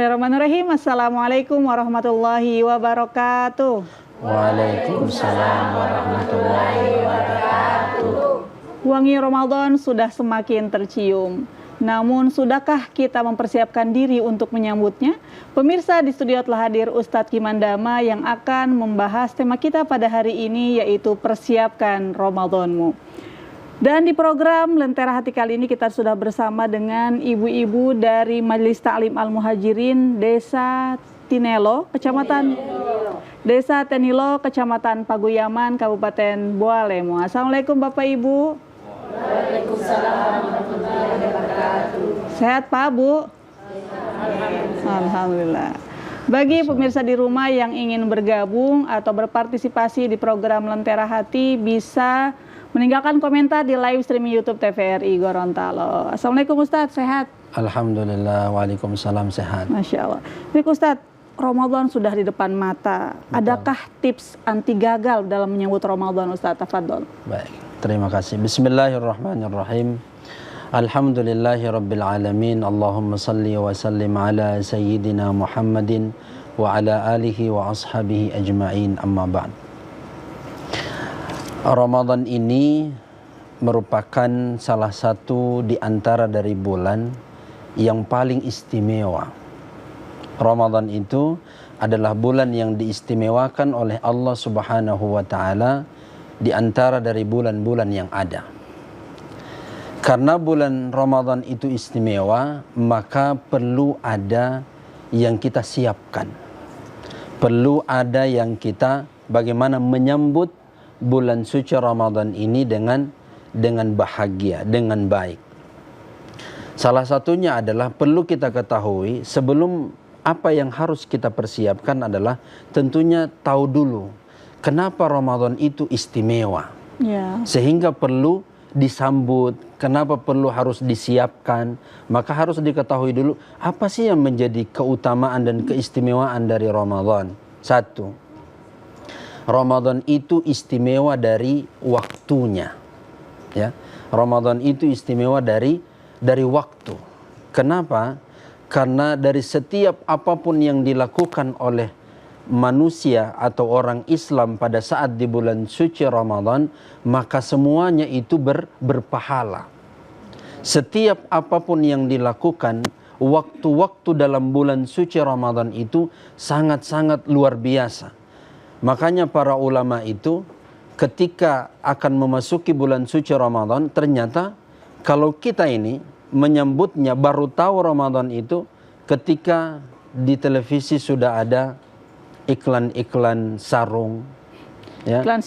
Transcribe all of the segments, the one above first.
Bismillahirrahmanirrahim. Assalamualaikum warahmatullahi wabarakatuh. Waalaikumsalam warahmatullahi wabarakatuh. Wangi Ramadan sudah semakin tercium. Namun, sudahkah kita mempersiapkan diri untuk menyambutnya? Pemirsa, di studio telah hadir Ustadz Kimandama yang akan membahas tema kita pada hari ini, yaitu persiapkan Ramadanmu. Dan di program Lentera Hati kali ini kita sudah bersama dengan ibu-ibu dari Majelis Ta'lim Al-Muhajirin Desa Tinelo, Kecamatan Paguyaman, Kabupaten Bualemo. Assalamualaikum Bapak Ibu. Waalaikumsalam warahmatullahi wabarakatuh. Sehat Pak Bu? Alhamdulillah. Bagi pemirsa di rumah yang ingin bergabung atau berpartisipasi di program Lentera Hati, bisa meninggalkan komentar di live streaming YouTube TVRI Gorontalo. Assalamualaikum Ustadz, sehat? Alhamdulillah, waalaikumsalam, sehat. Masya Allah. Baik Ustadz, Ramadan sudah di depan mata. Betul. Adakah tips anti gagal dalam menyambut Ramadan Ustadz? Tafadhol. Baik, terima kasih. Bismillahirrahmanirrahim. Alhamdulillahi rabbil alamin. Allahumma salli wa sallim ala sayyidina Muhammadin wa ala alihi wa ashabihi ajma'in, amma ba'd. Ramadan ini merupakan salah satu di antara dari bulan yang paling istimewa. Ramadan itu adalah bulan yang diistimewakan oleh Allah Subhanahu wa taala di antara dari bulan-bulan yang ada. Karena bulan Ramadan itu istimewa, maka perlu ada yang kita siapkan. Perlu ada yang kita bagaimana menyambut bulan suci Ramadan ini dengan bahagia, dengan baik. Salah satunya adalah perlu kita ketahui sebelum apa yang harus kita persiapkan adalah tentunya tahu dulu kenapa Ramadan itu istimewa. Sehingga perlu disambut, kenapa perlu harus disiapkan, maka harus diketahui dulu apa sih yang menjadi keutamaan dan keistimewaan dari Ramadan. Satu, Ramadan itu istimewa dari waktunya. Ya. Ramadan itu istimewa dari waktu. Kenapa? Karena dari setiap apapun yang dilakukan oleh manusia atau orang Islam pada saat di bulan suci Ramadan, maka semuanya itu berpahala. Setiap apapun yang dilakukan, waktu-waktu dalam bulan suci Ramadan itu sangat-sangat luar biasa. Makanya para ulama itu ketika akan memasuki bulan suci Ramadan, ternyata kalau kita ini menyambutnya baru tahu Ramadan itu ketika di televisi sudah ada iklan-iklan sarung, ya, iklan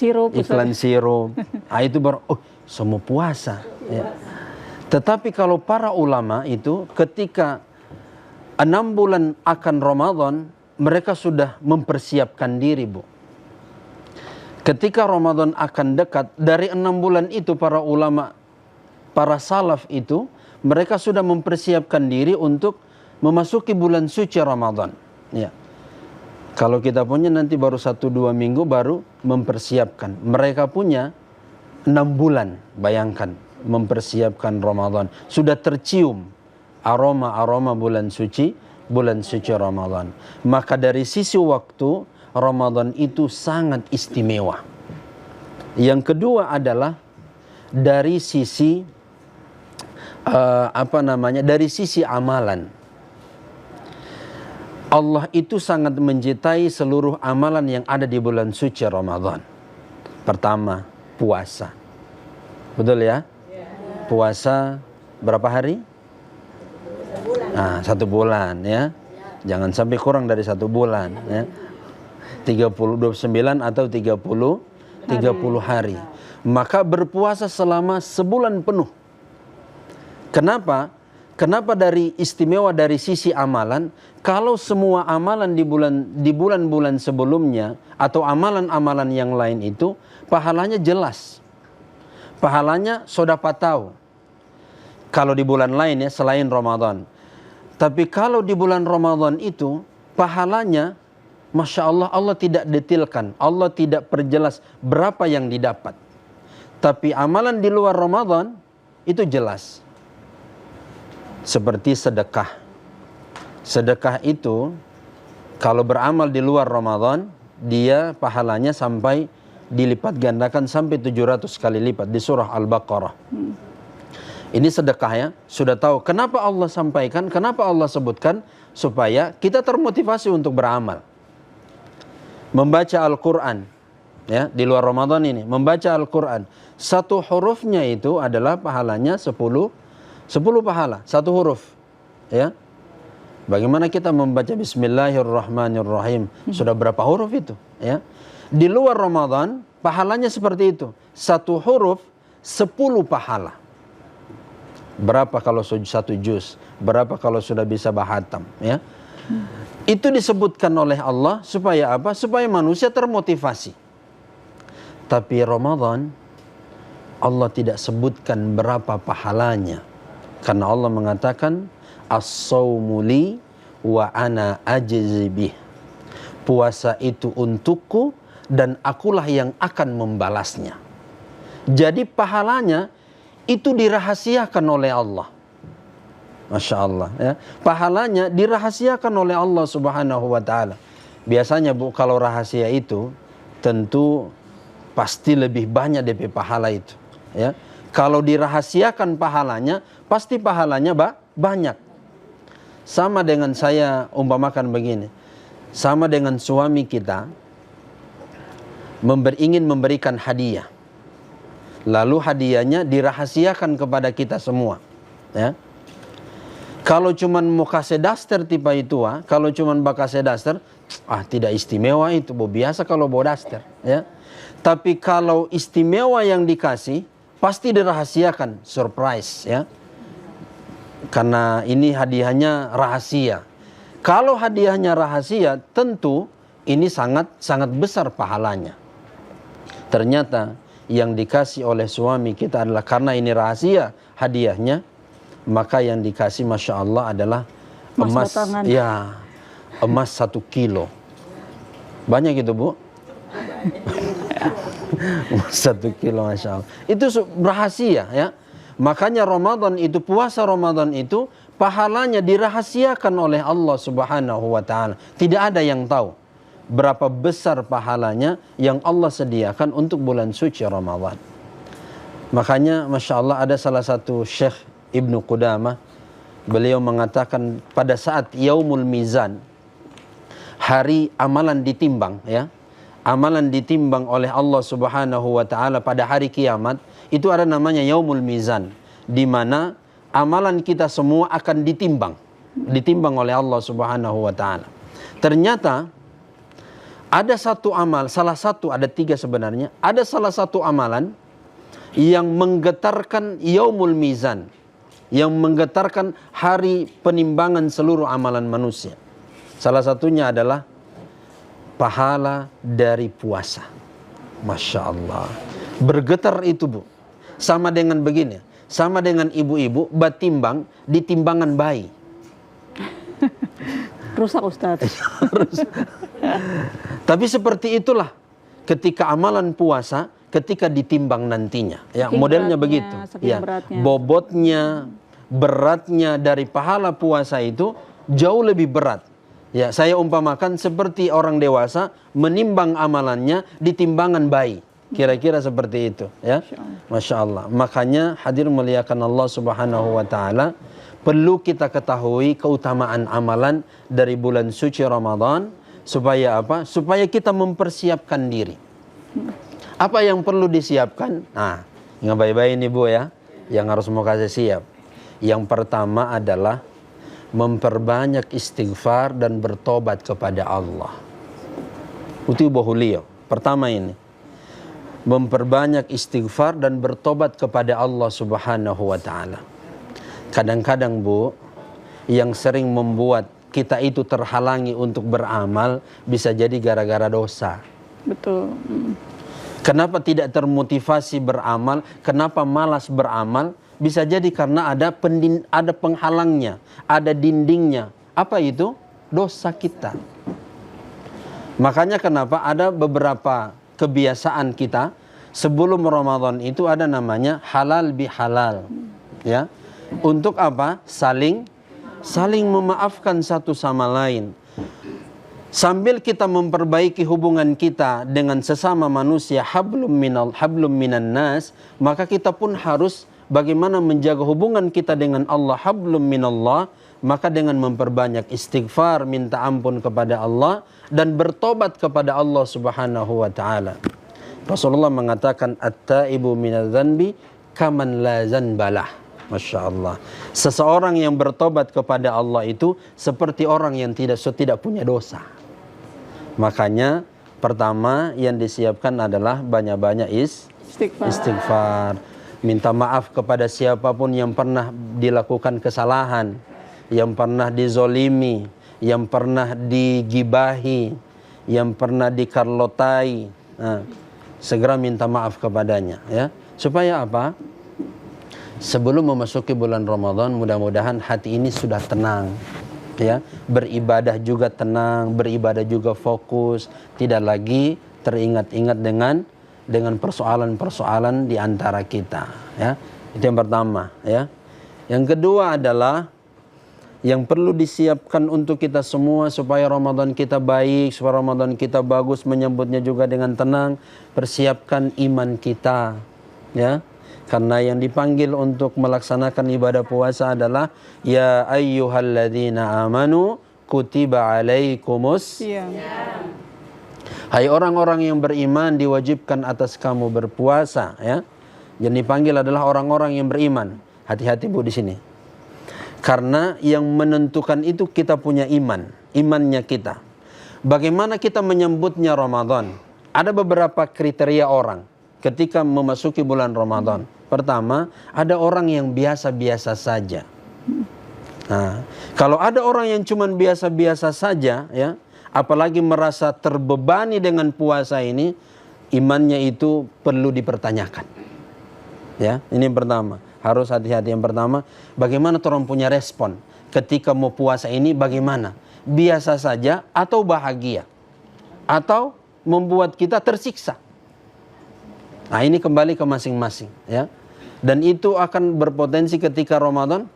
sirup. Itu baru semua puasa. Ya. Tetapi kalau para ulama itu ketika 6 bulan akan Ramadan, mereka sudah mempersiapkan diri, Bu. Ketika Ramadan akan dekat, dari 6 bulan itu para ulama, para salaf itu, mereka sudah mempersiapkan diri untuk memasuki bulan suci Ramadan. Ya. Kalau kita punya nanti baru 1-2 minggu baru mempersiapkan. Mereka punya 6 bulan, bayangkan, mempersiapkan Ramadan. Sudah tercium aroma-aroma bulan suci Ramadan. Maka dari sisi waktu, Ramadan itu sangat istimewa. Yang kedua adalah dari sisi dari sisi amalan. Allah itu sangat mencintai seluruh amalan yang ada di bulan suci Ramadan. Pertama, puasa. Betul ya? Puasa berapa hari? 1 bulan ya. Jangan sampai kurang dari 1 bulan ya. 29 atau 30 hari. Maka berpuasa selama sebulan penuh. Kenapa? Kenapa dari istimewa dari sisi amalan? Kalau semua amalan di bulan-bulan sebelumnya atau amalan-amalan yang lain itu pahalanya jelas. Pahalanya sodaqah tahu. Kalau di bulan lain ya selain Ramadan. Tapi kalau di bulan Ramadan itu pahalanya Masya Allah, Allah tidak detailkan, Allah tidak perjelas berapa yang didapat. Tapi amalan di luar Ramadan itu jelas. Seperti sedekah, Sedekah itu kalau beramal di luar Ramadan, dia pahalanya sampai dilipat gandakan sampai 700 kali lipat di surah Al-Baqarah. Ini sedekah ya. Sudah tahu kenapa Allah sampaikan, kenapa Allah sebutkan, supaya kita termotivasi untuk beramal. Membaca Al-Quran ya, di luar Ramadan ini, membaca Al-Quran, satu hurufnya itu adalah pahalanya 10 pahala, satu huruf ya. Bagaimana kita membaca Bismillahirrahmanirrahim, sudah berapa huruf itu ya. Di luar Ramadan pahalanya seperti itu, satu huruf 10 pahala. Berapa kalau satu juz, berapa kalau sudah bisa bahatam ya. Itu disebutkan oleh Allah supaya apa? Supaya manusia termotivasi. Tapi Ramadan Allah tidak sebutkan berapa pahalanya. Karena Allah mengatakan as-sawmu li wa ana ajzi bih. Puasa itu untukku dan akulah yang akan membalasnya. Jadi pahalanya itu dirahasiakan oleh Allah. Masya Allah ya. Pahalanya dirahasiakan oleh Allah subhanahu wa ta'ala. Biasanya Bu, kalau rahasia itu tentu pasti lebih banyak DP pahala itu ya. Kalau dirahasiakan pahalanya, pasti pahalanya banyak. Sama dengan saya umpamakan begini, sama dengan suami kita ingin memberikan hadiah, lalu hadiahnya dirahasiakan kepada kita semua ya. Kalau cuman mau kasih daster tipe itu, kalau cuman bakal kasih daster, tidak istimewa itu, biasa kalau bawa daster ya. Tapi kalau istimewa yang dikasih, pasti dirahasiakan, surprise ya. Karena ini hadiahnya rahasia. Kalau hadiahnya rahasia, tentu ini sangat besar pahalanya. Ternyata yang dikasih oleh suami kita adalah karena ini rahasia hadiahnya, maka yang dikasih Masya Allah adalah emas ya, emas 1 kilo. Banyak itu Bu. Emas 1 kilo Masya Allah. Itu rahasia ya. Makanya Ramadan itu, puasa Ramadan itu pahalanya dirahasiakan oleh Allah subhanahu wa ta'ala. Tidak ada yang tahu berapa besar pahalanya yang Allah sediakan untuk bulan suci Ramadan. Makanya Masya Allah ada salah satu Syekh Ibnu Qudamah, beliau mengatakan pada saat Yaumul Mizan, hari amalan ditimbang ya, amalan ditimbang oleh Allah subhanahu wa ta'ala pada hari kiamat, itu ada namanya Yaumul Mizan, di mana amalan kita semua akan ditimbang oleh Allah subhanahu wa ta'ala. Ternyata ada satu amal, salah satu, ada 3 sebenarnya, ada salah satu amalan yang menggetarkan Yaumul Mizan, yang menggetarkan hari penimbangan seluruh amalan manusia. Salah satunya adalah pahala dari puasa. Masya Allah. Bergetar itu Bu. Sama dengan begini, sama dengan ibu-ibu batimbang di timbangan bayi. Rusak Ustaz. Tapi seperti itulah ketika amalan puasa, ketika ditimbang nantinya ya, modelnya begitu ya, bobotnya, beratnya dari pahala puasa itu jauh lebih berat ya. Saya umpamakan seperti orang dewasa menimbang amalannya di timbangan bayi, kira-kira seperti itu ya. Masya Allah. Makanya hadir muliakan Allah subhanahu wa ta'ala, perlu kita ketahui keutamaan amalan dari bulan suci Ramadan. Supaya apa? Supaya kita mempersiapkan diri. Apa yang perlu disiapkan? Nah, ingat baik-baik ini Bu ya, yang harus mau kasih siap. Yang pertama adalah memperbanyak istighfar dan bertobat kepada Allah. Itu bahulio. Pertama ini, memperbanyak istighfar dan bertobat kepada Allah subhanahu wa ta'ala. Kadang-kadang Bu, yang sering membuat kita itu terhalangi untuk beramal, bisa jadi gara-gara dosa. Betul. Kenapa tidak termotivasi beramal? Kenapa malas beramal? Bisa jadi karena ada penghalangnya, ada dindingnya. Apa itu? Dosa kita. Makanya kenapa ada beberapa kebiasaan kita sebelum Ramadan itu ada namanya halal bihalal. Ya. Untuk apa? Saling saling memaafkan satu sama lain. Sambil kita memperbaiki hubungan kita dengan sesama manusia, hablum minan nas, maka kita pun harus bagaimana menjaga hubungan kita dengan Allah, hablum minallah, maka dengan memperbanyak istighfar, minta ampun kepada Allah dan bertobat kepada Allah Subhanahu wa taala. Rasulullah mengatakan at-taibu minadz-dzanbi kaman la dzanbalah. Masya Allah. Seseorang yang bertobat kepada Allah itu seperti orang yang tidak punya dosa. Makanya pertama yang disiapkan adalah banyak-banyak istighfar. Minta maaf kepada siapapun yang pernah dilakukan kesalahan, yang pernah dizolimi, yang pernah digibahi, yang pernah dikarlotai. Nah, segera minta maaf kepadanya, ya. Supaya apa? Sebelum memasuki bulan Ramadan, mudah-mudahan hati ini sudah tenang, ya. Beribadah juga tenang, beribadah juga fokus, tidak lagi teringat-ingat dengan persoalan-persoalan di antara kita, ya. Itu yang pertama, ya. Yang kedua adalah yang perlu disiapkan untuk kita semua supaya Ramadan kita baik, supaya Ramadan kita bagus, menyambutnya juga dengan tenang, persiapkan iman kita, ya. Karena yang dipanggil untuk melaksanakan ibadah puasa adalah ya ayyuhalladzina amanu kutiba alaikumus. Hai orang-orang yang beriman, diwajibkan atas kamu berpuasa, ya. Yang dipanggil adalah orang-orang yang beriman. Hati-hati Bu di sini. Karena yang menentukan itu kita punya iman, imannya kita. Bagaimana kita menyambutnya Ramadan? Ada beberapa kriteria orang ketika memasuki bulan Ramadan. Pertama, ada orang yang biasa-biasa saja. Nah, kalau ada orang yang cuma biasa-biasa saja, ya, apalagi merasa terbebani dengan puasa ini, imannya itu perlu dipertanyakan. Ya, ini yang pertama. Harus hati-hati. Yang pertama, bagaimana orang punya respon ketika mau puasa ini, bagaimana? Biasa saja atau bahagia? Atau membuat kita tersiksa? Nah, ini kembali ke masing-masing, ya. Dan itu akan berpotensi ketika Ramadan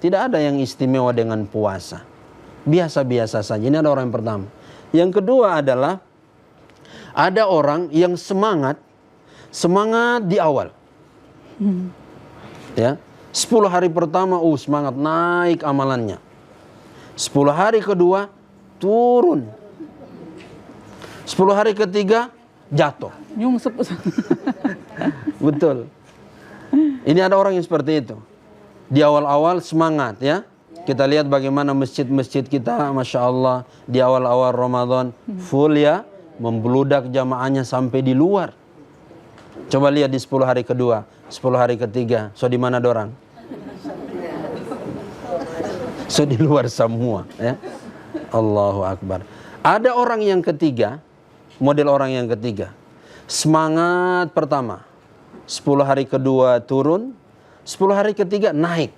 tidak ada yang istimewa dengan puasa. Biasa-biasa saja. Ini ada orang yang pertama. Yang kedua adalah ada orang yang semangat di awal. Ya, 10 hari pertama semangat, naik amalannya. 10 hari kedua turun. 10 hari ketiga jatuh. Nyungsep. Betul. Ini ada orang yang seperti itu. Di awal-awal semangat, ya. Kita lihat bagaimana masjid-masjid kita, Masya Allah, di awal-awal Ramadan full, ya, membludak jamaahnya sampai di luar. Coba lihat di 10 hari kedua, 10 hari ketiga, so di mana dorang? So di luar semua, ya. Allahu Akbar. Ada orang yang ketiga, model orang yang ketiga. Semangat pertama, 10 hari kedua turun, 10 hari ketiga naik.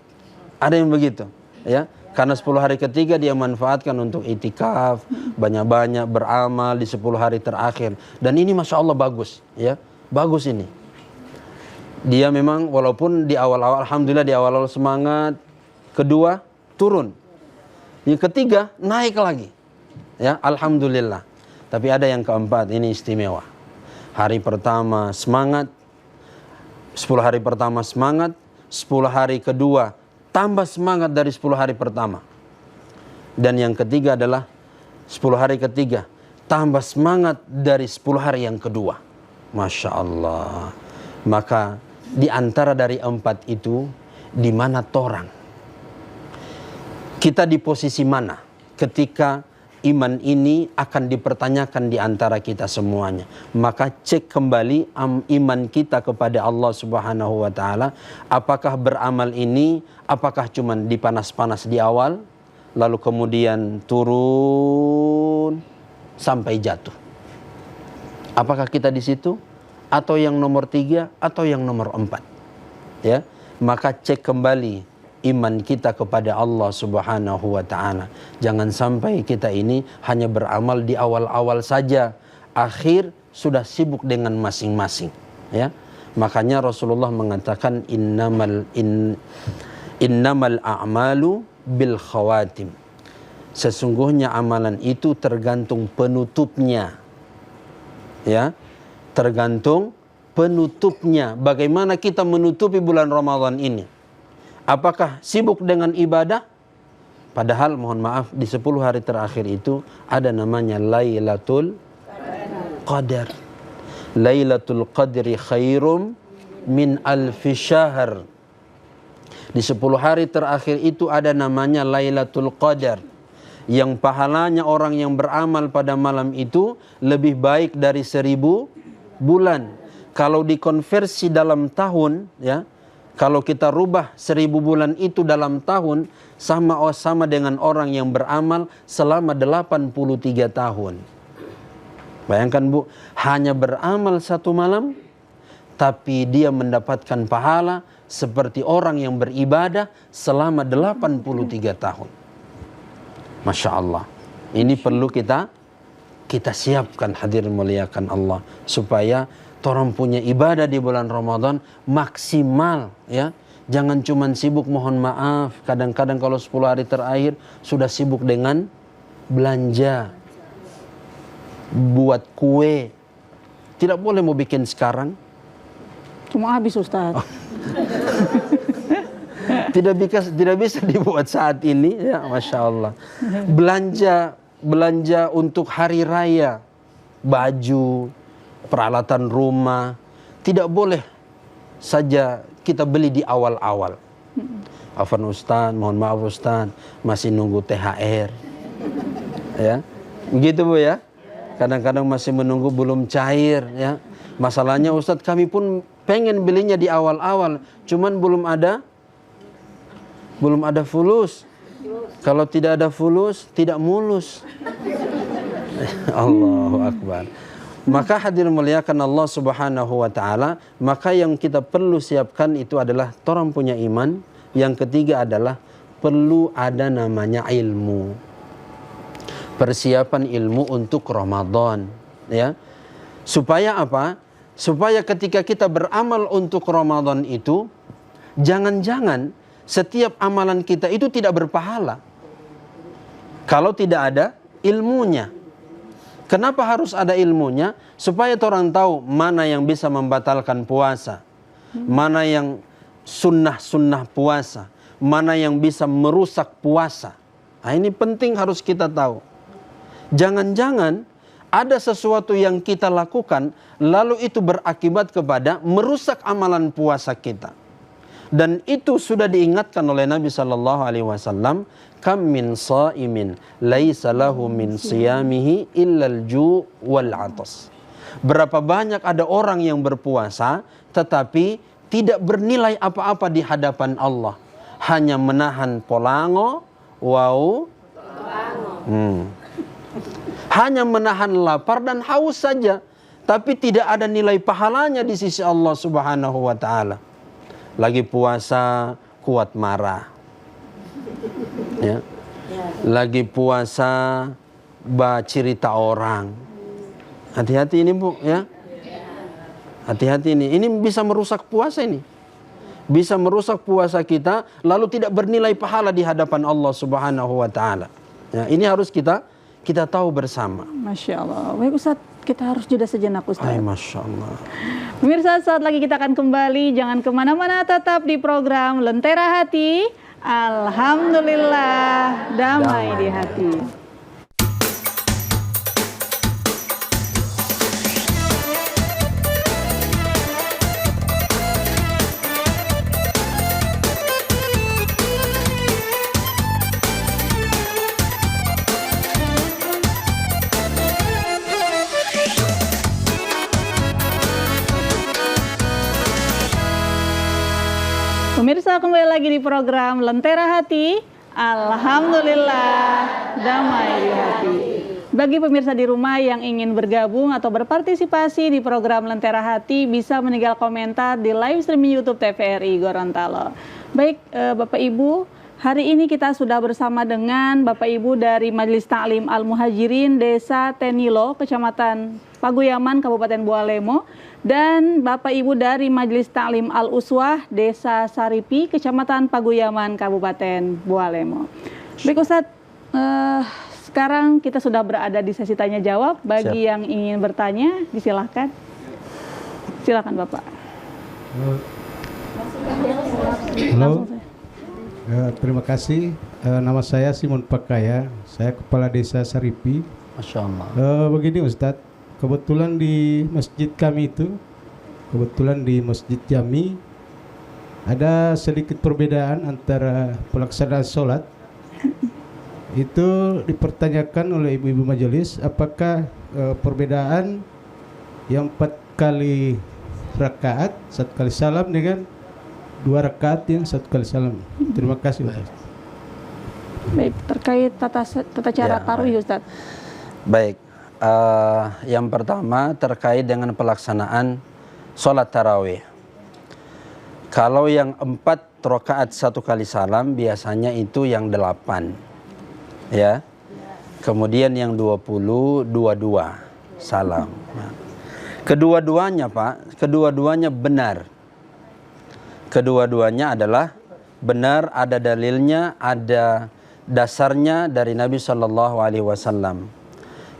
Ada yang begitu, ya. Karena 10 hari ketiga dia manfaatkan untuk itikaf, banyak-banyak beramal di 10 hari terakhir. Dan ini Masya Allah bagus, ya. Bagus ini. Dia memang walaupun di awal-awal, alhamdulillah di awal-awal semangat, kedua turun, yang ketiga naik lagi, ya, alhamdulillah. Tapi ada yang keempat, ini istimewa. Hari pertama semangat, 10 hari pertama semangat, 10 hari kedua tambah semangat dari 10 hari pertama. Dan yang ketiga adalah 10 hari ketiga tambah semangat dari 10 hari yang kedua. Masya Allah. Maka di antara dari 4 itu, di mana torang? Kita di posisi mana ketika iman ini akan dipertanyakan di antara kita semuanya? Maka cek kembali iman kita kepada Allah Subhanahu wa taala. Apakah beramal ini, apakah cuman dipanas-panas di awal, lalu kemudian turun sampai jatuh? Apakah kita di situ? Atau yang nomor 3 atau yang nomor 4? Ya, maka cek kembali iman kita kepada Allah Subhanahu wa taala. Jangan sampai kita ini hanya beramal di awal-awal saja, akhir sudah sibuk dengan masing-masing, ya. Makanya Rasulullah mengatakan innamal a'malu bil khawatim. Sesungguhnya amalan itu tergantung penutupnya. Ya, tergantung penutupnya. Bagaimana kita menutupi bulan Ramadan ini? Apakah sibuk dengan ibadah? Padahal mohon maaf di 10 hari terakhir itu ada namanya Lailatul Qadar. Lailatul Qadri khairum min alfi syahr. Di 10 hari terakhir itu ada namanya Lailatul Qadar, yang pahalanya orang yang beramal pada malam itu lebih baik dari 1000 bulan. Kalau dikonversi dalam tahun, ya, kalau kita rubah 1000 bulan itu dalam tahun, sama dengan orang yang beramal selama 83 tahun. Bayangkan Bu, hanya beramal 1 malam, tapi dia mendapatkan pahala seperti orang yang beribadah selama 83 tahun. Masya Allah. Ini perlu kita siapkan, hadirin muliakan Allah, supaya orang punya ibadah di bulan Ramadan maksimal, ya. Jangan cuma sibuk, mohon maaf, kadang-kadang kalau 10 hari terakhir sudah sibuk dengan belanja, buat kue. Tidak boleh mau bikin sekarang. Cuma habis Ustaz. Tidak bisa dibuat saat ini, ya, Masya Allah. Belanja untuk hari raya, baju, peralatan rumah, tidak boleh saja kita beli di awal-awal. Afwan Ustaz, mohon maaf Ustaz, masih nunggu THR. Ya, begitu Bu ya. Kadang-kadang masih menunggu belum cair, ya. Masalahnya Ustaz, kami pun pengen belinya di awal-awal, cuman belum ada fulus. Kalau tidak ada fulus, tidak mulus. Allahu Akbar. Maka hadirin muliakan Allah Subhanahu wa taala, maka yang kita perlu siapkan itu adalah orang punya iman. Yang ketiga adalah perlu ada namanya ilmu. Persiapan ilmu untuk Ramadan, ya. Supaya apa? Supaya ketika kita beramal untuk Ramadan itu, jangan-jangan setiap amalan kita itu tidak berpahala kalau tidak ada ilmunya. Kenapa harus ada ilmunya? Supaya orang tahu mana yang bisa membatalkan puasa, mana yang sunnah-sunnah puasa, mana yang bisa merusak puasa. Nah, ini penting harus kita tahu. Jangan-jangan ada sesuatu yang kita lakukan lalu itu berakibat kepada merusak amalan puasa kita. Dan itu sudah diingatkan oleh Nabi sallallahu alaihi wasallam, kam min shaimin laisa lahu min siyamihi illal ju' wal 'atas. Berapa banyak ada orang yang berpuasa tetapi tidak bernilai apa-apa di hadapan Allah, hanya menahan polango, hanya menahan lapar dan haus saja, tapi tidak ada nilai pahalanya di sisi Allah Subhanahu wa taala. Lagi puasa kuat marah, ya. Lagi puasa cerita orang. Hati-hati ini Bu, ya. Hati-hati ini bisa merusak puasa ini. Bisa merusak puasa kita lalu tidak bernilai pahala di hadapan Allah Subhanahu wa taala. Ya, ini harus kita tahu bersama. Masya Allah. Baik Ustaz, kita harus jeda sejenak Ustaz. Ay, Masya Allah. Pemirsa, saat lagi kita akan kembali. Jangan kemana-mana, tetap di program Lentera Hati. Alhamdulillah, damai di hati. Pemirsa, kembali lagi di program Lentera Hati. Alhamdulillah, damai di hati. Bagi pemirsa di rumah yang ingin bergabung atau berpartisipasi di program Lentera Hati, bisa meninggal komentar di live streaming YouTube TVRI Gorontalo. Baik, Bapak Ibu, hari ini kita sudah bersama dengan Bapak Ibu dari Majelis Ta'lim Al-Muhajirin Desa Tenilo, Kecamatan Paguyaman, Kabupaten Bualemo, dan Bapak Ibu dari Majelis Ta'lim Al-Uswah, Desa Saripi, Kecamatan Paguyaman, Kabupaten Bualemo. Baik Ustadz, sekarang kita sudah berada di sesi tanya jawab. Bagi yang ingin bertanya, disilahkan. Silakan Bapak. Halo, terima kasih. Nama saya Simon Pakaya, saya Kepala Desa Saripi. Masya Allah. Begini Ustadz, kebetulan di masjid kami itu, kebetulan di Masjid Jami, ada sedikit perbedaan antara pelaksanaan sholat. Itu dipertanyakan oleh ibu-ibu majelis, apakah perbedaan yang 4 kali rakaat, 1 kali salam dengan 2 rakaat yang 1 kali salam. Terima kasih Ustaz. Baik, terkait tata cara tarawih Ustaz. Baik, yang pertama terkait dengan pelaksanaan sholat tarawih. Kalau yang 4 rakaat 1 kali salam biasanya itu yang 8, ya. Kemudian yang 20 2 salam. Kedua-duanya Pak, kedua-duanya benar. Kedua-duanya adalah benar, ada dalilnya, ada dasarnya dari Nabi Shallallahu Alaihi Wasallam.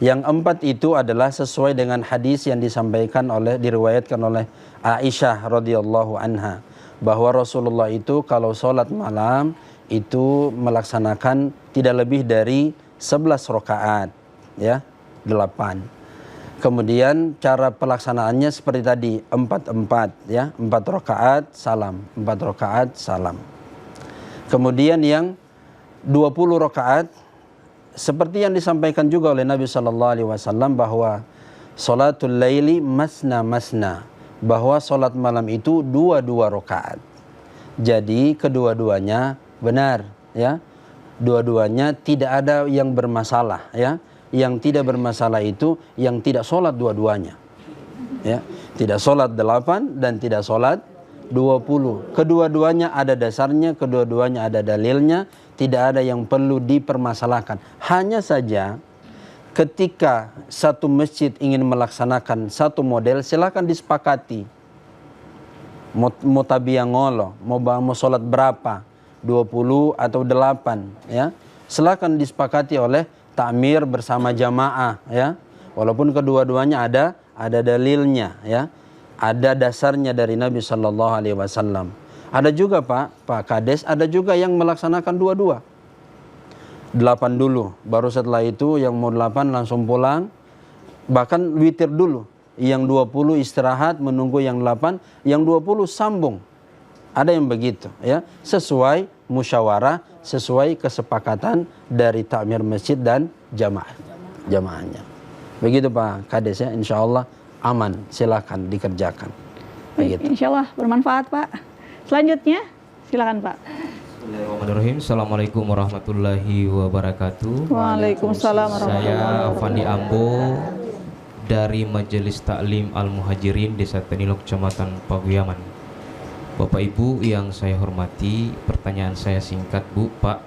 Yang 4 itu adalah sesuai dengan hadis yang diriwayatkan oleh Aisyah radhiyallahu anha, bahwa Rasulullah itu kalau sholat malam itu melaksanakan tidak lebih dari 11 rakaat, ya, 8. Kemudian cara pelaksanaannya seperti tadi 4-4, ya, 4 rakaat salam, 4 rakaat salam. Kemudian yang 20 rakaat seperti yang disampaikan juga oleh Nabi Shallallahu Alaihi Wasallam bahwa sholatul laili masna masna, bahwa sholat malam itu 2 rakaat. Jadi kedua-duanya benar, ya, dua-duanya tidak ada yang bermasalah, ya. Yang tidak bermasalah itu yang tidak sholat dua-duanya, ya, tidak sholat 8 dan tidak sholat 20. Kedua-duanya ada dasarnya, kedua-duanya ada dalilnya, tidak ada yang perlu dipermasalahkan. Hanya saja ketika satu masjid ingin melaksanakan satu model, silakan disepakati. Mau tabiangolo, mau sholat berapa, 20 atau 8, ya. Silakan disepakati oleh takmir bersama jamaah, ya. Walaupun kedua-duanya ada dalilnya, ya. Ada dasarnya dari Nabi Shallallahu Alaihi Wasallam. Ada juga Pak Kades, ada juga yang melaksanakan 2-2. 8 dulu, baru setelah itu yang mau 8 langsung pulang. Bahkan witir dulu. Yang 20 istirahat menunggu yang 8, yang 20 sambung. Ada yang begitu, ya. Sesuai musyawarah, sesuai kesepakatan dari takmir masjid dan jamaahnya. Begitu Pak Kades, ya. Insya Allah aman, silakan dikerjakan. Begitu. Insya Allah bermanfaat Pak. Selanjutnya, silakan Pak. Bismillahirrahmanirrahim. Assalamualaikum warahmatullahi wabarakatuh. Waalaikumsalam warahmatullahi Saya wabarakatuh. Fandi Ambo dari Majelis Ta'lim Al-Muhajirin Desa Tenilok, Kecamatan Paguyaman. Bapak Ibu yang saya hormati, pertanyaan saya singkat Bu, Pak,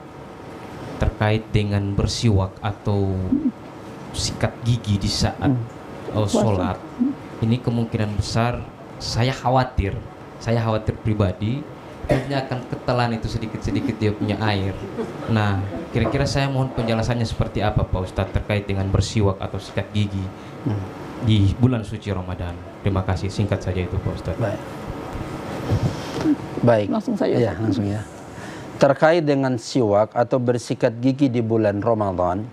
terkait dengan bersiwak atau sikat gigi di saat sholat. Ini kemungkinan besar saya khawatir pribadi punya akan ketelan itu sedikit-sedikit dia punya air. Nah, kira-kira saya mohon penjelasannya seperti apa Pak Ustadz terkait dengan bersiwak atau sikat gigi di bulan suci Ramadan. Terima kasih, singkat saja itu Pak Ustadz. Baik. Langsung saja. Ya, langsung ya. Terkait dengan siwak atau bersikat gigi di bulan Ramadan,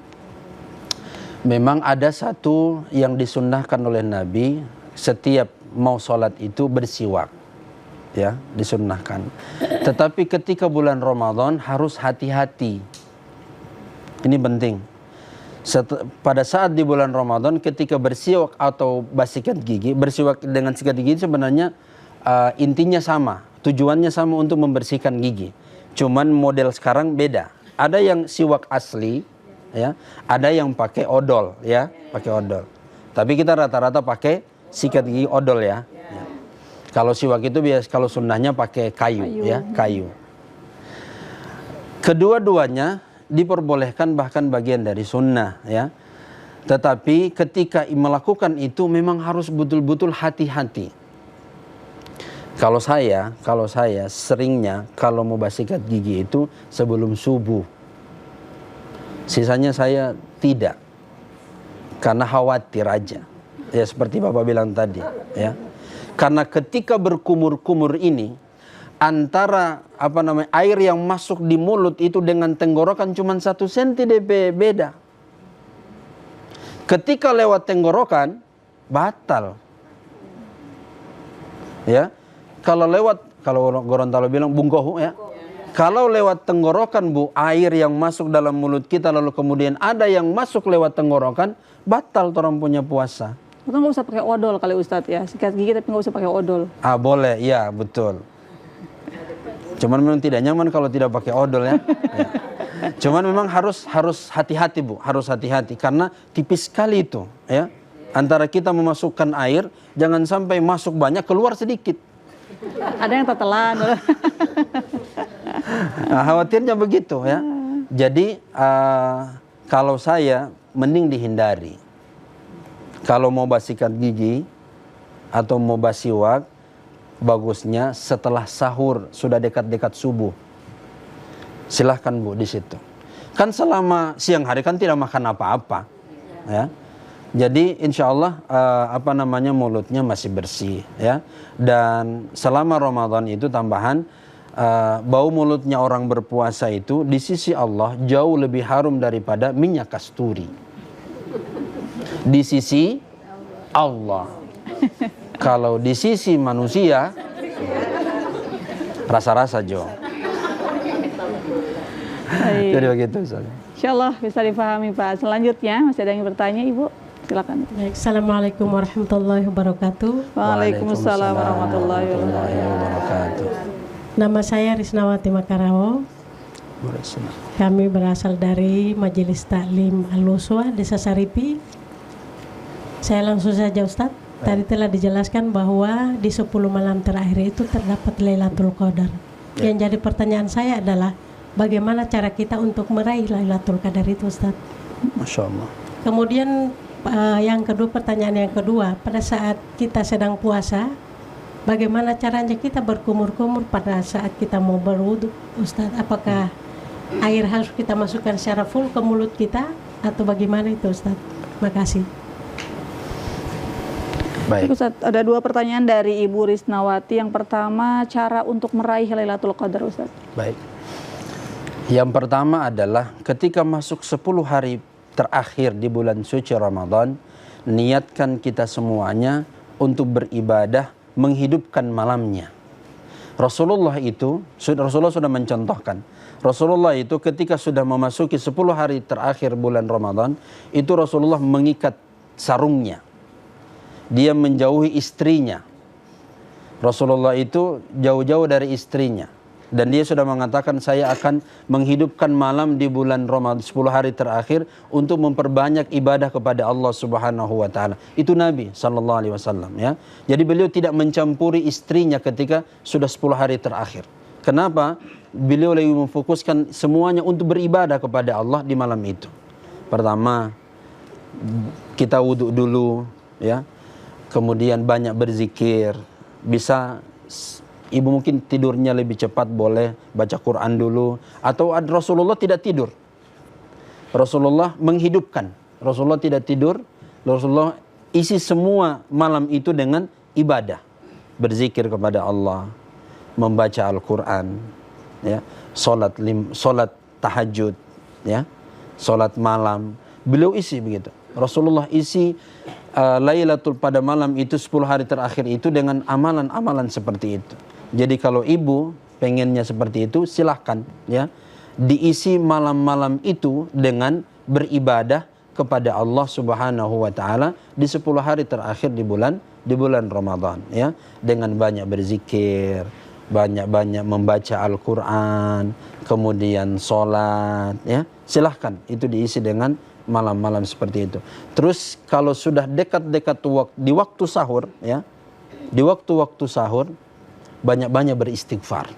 memang ada satu yang disunnahkan oleh Nabi, setiap mau sholat itu bersiwak, ya, disunnahkan. Tetapi ketika bulan Ramadan harus hati-hati. Ini penting. Pada saat di bulan Ramadan ketika bersiwak atau bersikat gigi, bersiwak dengan sikat gigi sebenarnya intinya sama, tujuannya sama untuk membersihkan gigi. Cuman model sekarang beda. Ada yang siwak asli, ya, ada yang pakai odol, ya, pakai odol. Tapi kita rata-rata pakai sikat gigi odol, ya. Kalau siwak itu kalau sunnahnya pakai kayu, ya, kayu. Kedua-duanya diperbolehkan, bahkan bagian dari sunnah, ya. Tetapi ketika melakukan itu memang harus betul-betul hati-hati. Kalau saya seringnya kalau mau sikat gigi itu sebelum subuh. Sisanya saya tidak. Karena khawatir aja. Ya seperti Bapak bilang tadi, ya. Karena ketika berkumur-kumur ini antara air yang masuk di mulut itu dengan tenggorokan cuma 1 senti DP beda. Ketika lewat tenggorokan batal. Ya. Kalau Gorontalo bilang bungkohu, ya. Kalau lewat tenggorokan Bu, air yang masuk dalam mulut kita lalu kemudian ada yang masuk lewat tenggorokan, batal orang punya puasa. Kita nggak usah pakai odol kali Ustadz ya, sikat gigi tapi nggak usah pakai odol. Boleh, ya betul. Cuman memang tidak nyaman kalau tidak pakai odol ya. Ya. Cuman memang harus hati-hati Bu, harus hati-hati karena tipis sekali itu ya. Antara kita memasukkan air, jangan sampai masuk banyak keluar sedikit. Ada yang tetelan. Nah, khawatirnya begitu ya. Jadi kalau saya mending dihindari. Kalau mau sikat gigi atau mau siwak, bagusnya setelah sahur, sudah dekat-dekat subuh. Silahkan Bu di situ. Kan selama siang hari kan tidak makan apa-apa, ya. Jadi insya Allah mulutnya masih bersih, ya. Dan selama Ramadan itu tambahan bau mulutnya orang berpuasa itu di sisi Allah jauh lebih harum daripada minyak kasturi. Di sisi Allah. Kalau di sisi manusia rasa-rasa Jo. Jadi begitu Ustaz. Insya Allah bisa dipahami Pak. Selanjutnya masih ada yang bertanya Ibu? Silakan. Baik, Assalamualaikum warahmatullahi wabarakatuh. Waalaikumsalam warahmatullahi wabarakatuh. Nama saya Risnawati Makarawo. Kami berasal dari Majelis Taklim Al-Uswah Desa Saripi. Saya langsung saja Ustadz. Tadi telah dijelaskan bahwa di 10 malam terakhir itu terdapat Lailatul Qadar. Yang jadi pertanyaan saya adalah bagaimana cara kita untuk meraih Lailatul Qadar itu Ustadz? Masya Allah. Kemudian pertanyaan yang kedua, pada saat kita sedang puasa, bagaimana caranya kita berkumur-kumur pada saat kita mau berwudu, Ustadz? Apakah air harus kita masukkan secara full ke mulut kita atau bagaimana itu, Ustadz? Makasih. Baik. Ustadz, ada 2 pertanyaan dari Ibu Risnawati. Yang pertama, cara untuk meraih Lailatul Qadar, Ustadz. Baik. Yang pertama adalah ketika masuk 10 hari terakhir di bulan suci Ramadan, niatkan kita semuanya untuk beribadah menghidupkan malamnya. Rasulullah sudah mencontohkan. Rasulullah itu ketika sudah memasuki 10 hari terakhir bulan Ramadan, itu Rasulullah mengikat sarungnya. Dia menjauhi istrinya. Rasulullah itu jauh-jauh dari istrinya. Dan dia sudah mengatakan saya akan menghidupkan malam di bulan Ramadan 10 hari terakhir untuk memperbanyak ibadah kepada Allah Subhanahu wa taala. Itu Nabi sallallahu alaihi wasallam ya. Jadi beliau tidak mencampuri istrinya ketika sudah 10 hari terakhir. Kenapa? Beliau lebih memfokuskan semuanya untuk beribadah kepada Allah di malam itu. Pertama, kita wudhu dulu ya. Kemudian banyak berzikir. Bisa ibu mungkin tidurnya lebih cepat, boleh baca Quran dulu. Atau Rasulullah tidak tidur. Rasulullah menghidupkan. Rasulullah tidak tidur. Rasulullah isi semua malam itu dengan ibadah. Berzikir kepada Allah. Membaca Al-Quran. Ya. Solat tahajud. Ya. Solat malam. Beliau isi begitu. Rasulullah isi Lailatul pada malam itu 10 hari terakhir itu dengan amalan-amalan seperti itu. Jadi kalau ibu pengennya seperti itu silahkan ya. Diisi malam-malam itu dengan beribadah kepada Allah Subhanahu wa taala di 10 hari terakhir di bulan Ramadan ya. Dengan banyak berzikir, banyak-banyak membaca Al-Qur'an, kemudian sholat ya. Silahkan itu diisi dengan malam-malam seperti itu. Terus kalau sudah dekat-dekat di waktu sahur ya. Di waktu-waktu sahur banyak-banyak beristighfar.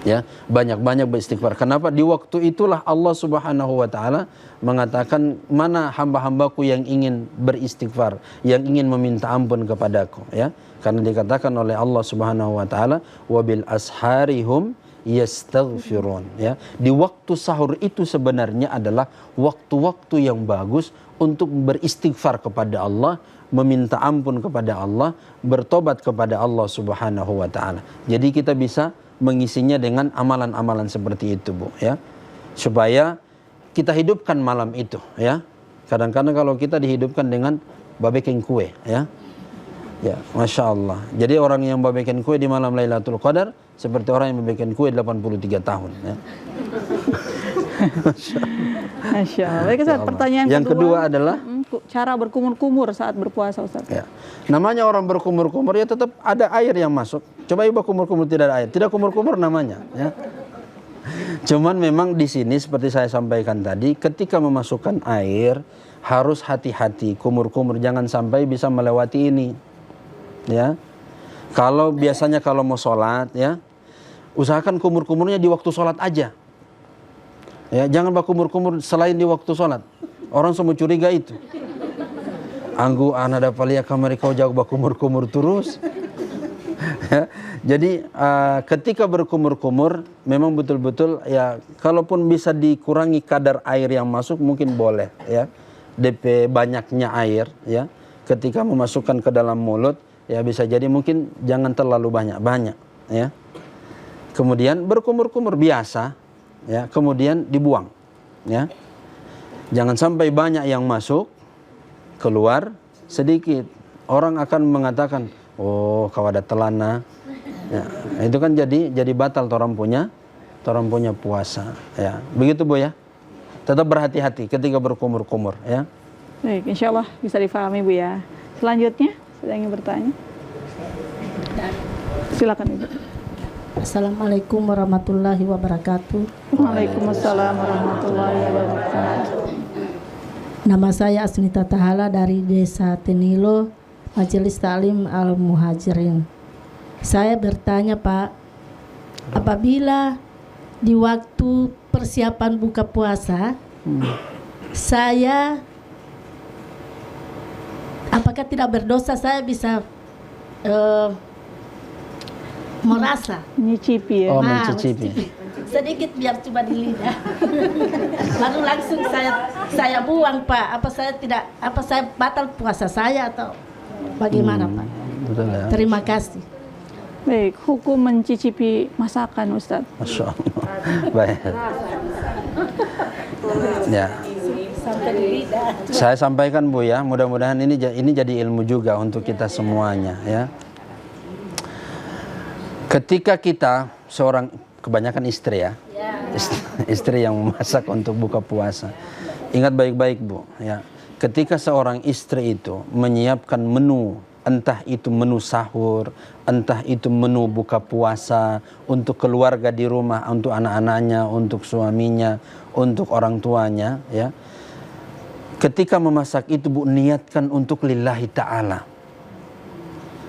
Ya, banyak-banyak beristighfar. Kenapa? Di waktu itulah Allah Subhanahu wa taala mengatakan, mana hamba-hambaku yang ingin beristighfar, yang ingin meminta ampun kepadaku, ya. Karena dikatakan oleh Allah Subhanahu wa taala, wabil asharihum yastaghfirun, ya. Di waktu sahur itu sebenarnya adalah waktu-waktu yang bagus untuk beristighfar kepada Allah, meminta ampun kepada Allah, bertobat kepada Allah Subhanahu wa taala. Jadi kita bisa mengisinya dengan amalan-amalan seperti itu, Bu, ya. Supaya kita hidupkan malam itu, ya. Kadang-kadang kalau kita dihidupkan dengan babeking kue, ya. Ya, Masya Allah. Jadi orang yang babekin kue di malam Lailatul Qadar seperti orang yang babekin kue 83 tahun, ya. Masya Allah. Baik, Ustaz, pertanyaan yang kedua adalah cara berkumur-kumur saat berpuasa, Ustaz. Ya. Namanya orang berkumur-kumur, ya tetap ada air yang masuk. Coba ibu kumur-kumur tidak ada air, tidak kumur-kumur namanya, ya. Cuman memang di sini seperti saya sampaikan tadi, ketika memasukkan air harus hati-hati, kumur-kumur jangan sampai bisa melewati ini, ya. Kalau biasanya kalau mau sholat, ya, usahakan kumur-kumurnya di waktu sholat aja, ya. Jangan berkumur-kumur selain di waktu sholat. Orang semua curiga itu. Anggu anak dapat lihat kamar kau jauh berkumur-kumur terus. Ya, jadi ketika berkumur-kumur memang betul-betul, ya, kalaupun bisa dikurangi kadar air yang masuk mungkin boleh, ya. DP banyaknya air, ya, ketika memasukkan ke dalam mulut, ya, bisa jadi mungkin jangan terlalu banyak, ya. Kemudian berkumur-kumur biasa, ya, kemudian dibuang, ya. Jangan sampai banyak yang masuk, keluar sedikit. Orang akan mengatakan, oh, kau ada telana, ya, itu kan jadi batal orang punya puasa, ya. Begitu, Bu, ya. Tetap berhati-hati ketika berkumur-kumur, ya. Baik, insya Allah bisa difahami, Bu, ya. Selanjutnya saya ingin bertanya. Silakan, Ibu. Assalamualaikum warahmatullahi wabarakatuh. Waalaikumsalam warahmatullahi wabarakatuh. Nama saya Asnita Tahala dari Desa Tenilo, Majelis Taklim Al-Muhajirin. Saya bertanya, Pak, apabila di waktu persiapan buka puasa, saya apakah tidak berdosa, saya bisa merasa Nyicipi, ya. Oh, mencicipi. sedikit biar coba di lidah. Lalu langsung saya buang, Pak. Apa saya batal puasa saya atau bagaimana, Pak? Betul, ya. Terima kasih. Baik, hukum mencicipi masakan, Ustaz. Masya Allah. Baik. Ya. Saya sampaikan, Bu, ya. Mudah-mudahan ini jadi ilmu juga untuk kita semuanya, ya. Ketika kita seorang, kebanyakan istri, ya, istri yang memasak untuk buka puasa, ingat baik-baik, Bu, ya. Ketika seorang istri itu menyiapkan menu, entah itu menu sahur, entah itu menu buka puasa untuk keluarga di rumah, untuk anak-anaknya, untuk suaminya, untuk orang tuanya, ya. Ketika memasak itu, Bu, niatkan untuk lillahi ta'ala.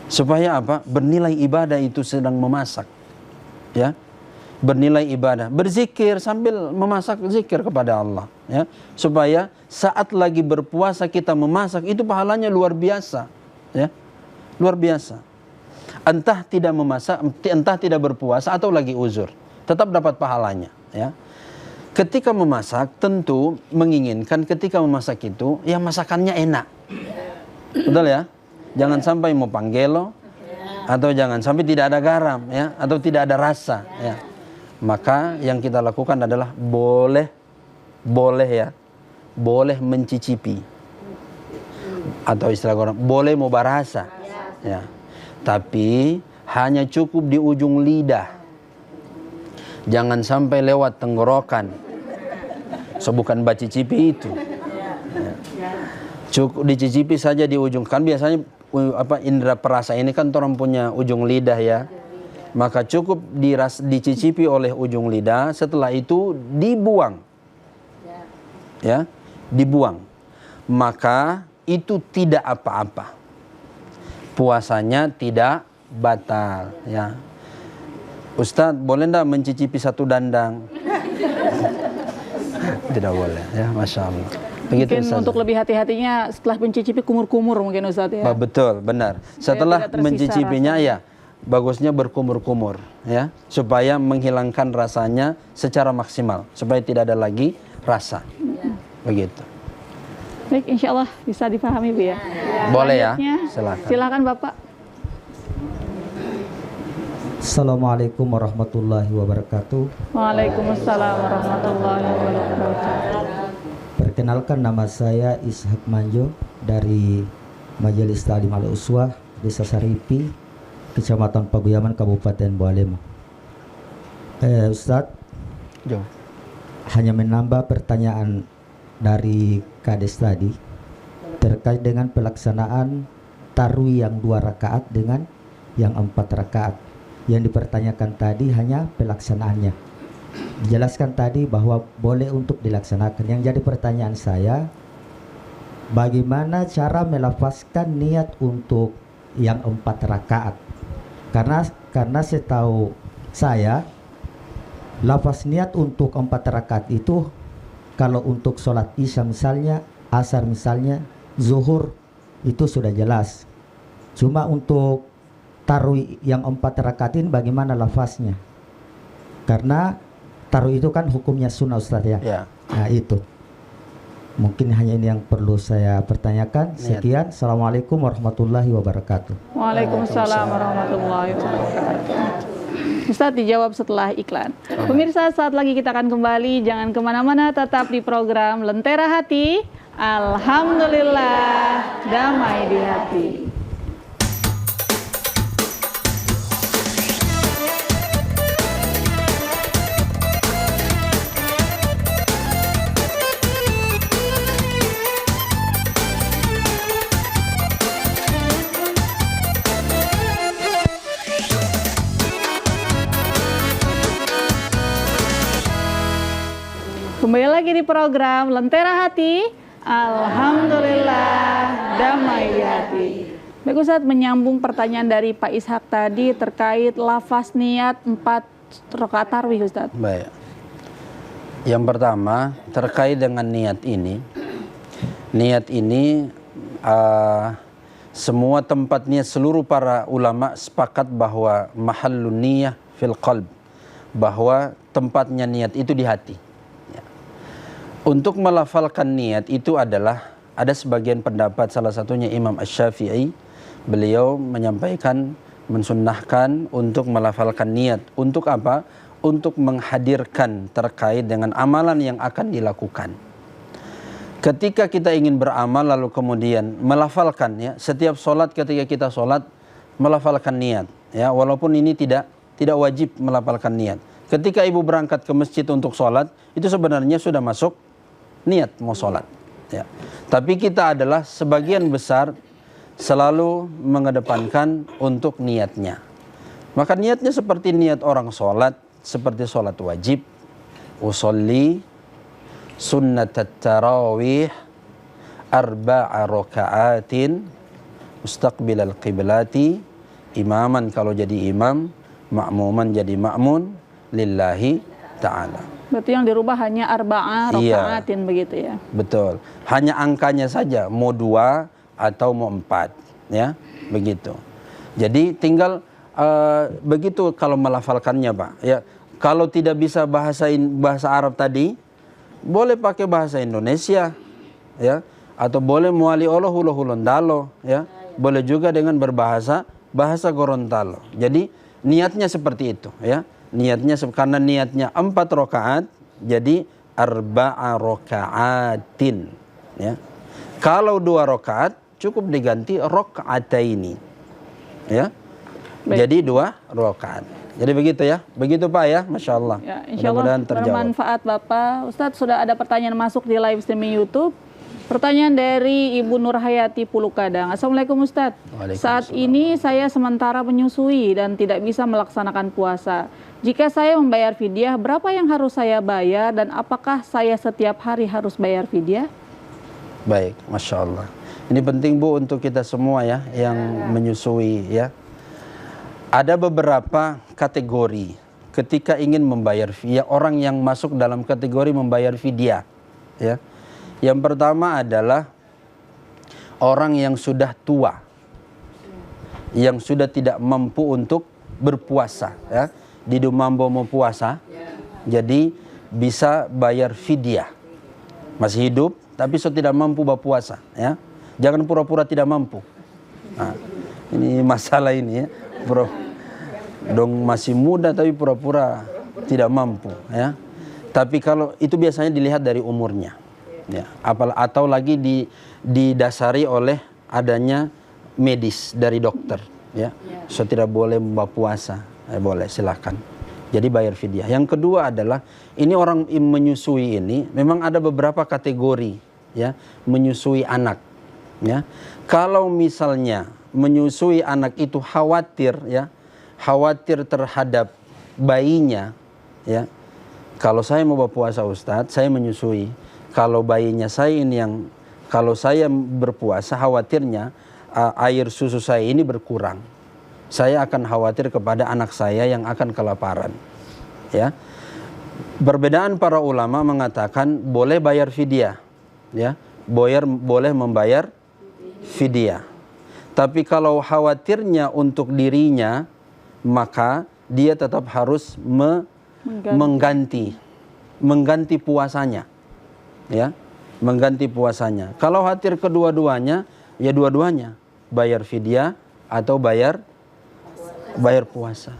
Supaya apa? Bernilai ibadah itu sedang memasak, ya. Bernilai ibadah, berzikir sambil memasak, zikir kepada Allah, ya. Supaya saat lagi berpuasa kita memasak itu pahalanya luar biasa, ya. Luar biasa. Entah tidak memasak, entah tidak berpuasa atau lagi uzur, tetap dapat pahalanya, ya. Ketika memasak tentu menginginkan ketika memasak itu ya masakannya enak. Betul, ya? Jangan sampai mau panggelo, atau jangan sampai tidak ada garam, ya, atau tidak ada rasa, ya. Maka yang kita lakukan adalah boleh, ya, boleh mencicipi, atau istilah orang boleh mau barasa, ya. Tapi hanya cukup di ujung lidah, jangan sampai lewat tenggorokan. So, bukan bacicipi itu, ya. Cukup dicicipi saja di ujung, kan biasanya indera perasa ini kan orang punya ujung lidah, ya. Maka cukup dicicipi oleh ujung lidah, setelah itu dibuang, ya, dibuang. Maka itu tidak apa-apa, puasanya tidak batal, ya. Ustadz boleh enggak mencicipi satu dandang? Tidak boleh ya, Masya Allah. Begitu, Mungkin Ustaz. untuk lebih hati-hatinya setelah mencicipi kumur-kumur mungkin Ustaz ya. Betul, benar. Setelah tidak tersisa mencicipinya ya, bagusnya berkumur-kumur ya, supaya menghilangkan rasanya secara maksimal, supaya tidak ada lagi rasa. Begitu. Baik, insya Allah bisa dipahami Bu ya. Boleh ya? Selanjutnya, Silakan. Silakan Bapak. Assalamualaikum warahmatullahi wabarakatuh. Waalaikumsalam warahmatullahi wabarakatuh. Perkenalkan, nama saya Ishak Manjo dari Majelis Ta'lim Al-Uswah Desa Saripi, Kecamatan Paguyaman, Kabupaten Bualema. Ustadz, Jo. hanya menambah pertanyaan dari Kades tadi terkait dengan pelaksanaan tarwi yang 2 rakaat dengan yang 4 rakaat. Yang dipertanyakan tadi hanya pelaksanaannya. Dijelaskan tadi bahwa boleh untuk dilaksanakan. Yang jadi pertanyaan saya, bagaimana cara melafazkan niat untuk yang 4 rakaat? Karena setahu saya, lafaz niat untuk 4 rakaat itu kalau untuk sholat isya misalnya, asar misalnya, zuhur itu sudah jelas. Cuma untuk tarwi yang 4 rakaat ini bagaimana lafaznya? Karena tarwi itu kan hukumnya sunnah Ustaz ya. Ya. Nah itu. Mungkin hanya ini yang perlu saya pertanyakan. Sekian. Assalamualaikum warahmatullahi wabarakatuh. Waalaikumsalam warahmatullahi wabarakatuh. Ustaz dijawab setelah iklan. Pemirsa, saat lagi kita akan kembali. Jangan kemana-mana, tetap di program Lentera Hati. Alhamdulillah, damai di hati. Kembali lagi di program Lentera Hati. Alhamdulillah, damai di hati. Baik Ustaz, menyambung pertanyaan dari Pak Ishak tadi terkait lafaz niat 4 rakaat tarawih Ustaz. Baik. Yang pertama terkait dengan niat ini. Niat ini semua tempat niat, seluruh para ulama sepakat bahwa mahallun niyah fil qalb, bahwa tempatnya niat itu di hati. Untuk melafalkan niat itu adalah, ada sebagian pendapat, salah satunya Imam Asy-Syafi'i, beliau menyampaikan, mensunnahkan untuk melafalkan niat. Untuk apa? Untuk menghadirkan terkait dengan amalan yang akan dilakukan. Ketika kita ingin beramal lalu kemudian melafalkan, ya, setiap sholat ketika kita sholat melafalkan niat, ya, walaupun ini tidak wajib melafalkan niat. Ketika ibu berangkat ke masjid untuk sholat, itu sebenarnya sudah masuk niat mau sholat, ya. Tapi kita adalah sebagian besar selalu mengedepankan untuk niatnya. Maka niatnya seperti niat orang sholat, seperti sholat wajib. Usolli sunnatat tarawih 4 raka'atin mustaqbilal qiblati, imaman kalau jadi imam, ma'muman jadi ma'mun, lillahi ta'ala. Berarti yang dirubah hanya 4 rakaatin begitu ya. Betul. Hanya angkanya saja, mau 2 atau mau 4, ya, begitu. Jadi tinggal begitu kalau melafalkannya, Pak. Ya, kalau tidak bisa bahasa Arab tadi, boleh pakai bahasa Indonesia, ya, atau boleh muali Allah hulundalo, ya. Boleh juga dengan berbahasa Gorontalo. Jadi niatnya seperti itu, ya. Niatnya karena niatnya 4 rakaat, jadi 4 rakaatin, ya. Kalau 2 rakaat cukup diganti rakaataini, ya. Baik. Jadi 2 rakaat. Jadi begitu ya, begitu Pak ya, Masya Allah. Ya, insya Allah bermanfaat Bapak. Ustadz, sudah ada pertanyaan masuk di live streaming YouTube. Pertanyaan dari Ibu Nurhayati Pulukadang. Assalamualaikum Ustadz. Saat ini saya sementara menyusui dan tidak bisa melaksanakan puasa. Jika saya membayar fidyah, berapa yang harus saya bayar dan apakah saya setiap hari harus bayar fidyah? Baik, Masya Allah. Ini penting Bu untuk kita semua ya yang menyusui ya. Ada beberapa kategori ketika ingin membayar fidyah, orang yang masuk dalam kategori membayar fidyah, ya. Yang pertama adalah orang yang sudah tua, yang sudah tidak mampu untuk berpuasa, ya. Di mambo mau puasa, jadi bisa bayar fidyah. Masih hidup tapi sudah tidak mampu berpuasa, ya. Jangan pura-pura tidak mampu. Nah, ini masalah ini, ya, bro. Dong masih muda tapi pura-pura tidak mampu, ya. Tapi kalau itu biasanya dilihat dari umurnya, ya. Atau lagi didasari oleh adanya medis dari dokter, ya. So tidak boleh berpuasa, boleh silakan. Jadi bayar fidyah. Yang kedua adalah ini orang menyusui ini memang ada beberapa kategori, ya, menyusui anak, ya. Kalau misalnya menyusui anak itu khawatir, ya, khawatir terhadap bayinya, ya. Kalau saya mau berpuasa Ustadz, saya menyusui. Kalau bayinya saya ini yang, kalau saya berpuasa khawatirnya air susu saya ini berkurang. Saya akan khawatir kepada anak saya yang akan kelaparan, ya. Perbedaan para ulama mengatakan boleh bayar fidyah, ya. Boleh membayar fidyah. Tapi kalau khawatirnya untuk dirinya, maka dia tetap harus mengganti puasanya, ya, mengganti puasanya. Kalau khawatir kedua-duanya, ya dua-duanya, bayar fidyah atau bayar puasa.